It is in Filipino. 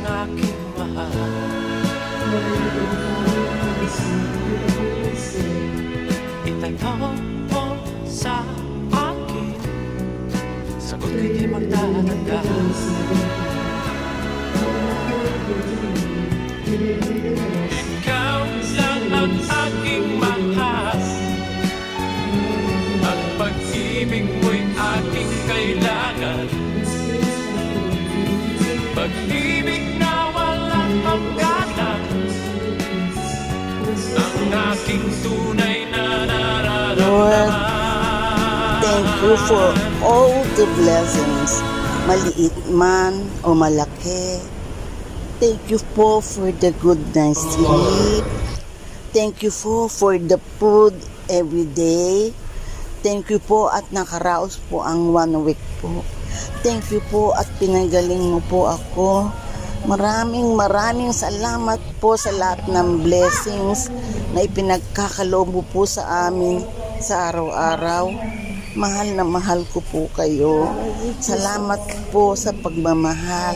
aking mahal. Itanong mo sa akin, sagot ko'y di magtatanda. Ikaw lang ang aking mahal, ang pag-ibig mo'y aking kailangan. Pag-ibig na walang hangganan, ang aking tunay na Lord, nararamdaman. thank you for all the blessings, maliit man o malaki. Thank you po for the good night's sleep. Thank you po for the food every day. Thank you po at nakaraos po ang 1 week po. Thank you po at pinagaling mo po ako. Maraming salamat po sa lahat ng blessings na ipinagkakaloob mo po sa amin sa araw-araw. Mahal na mahal ko po kayo. Salamat po sa pagmamahal.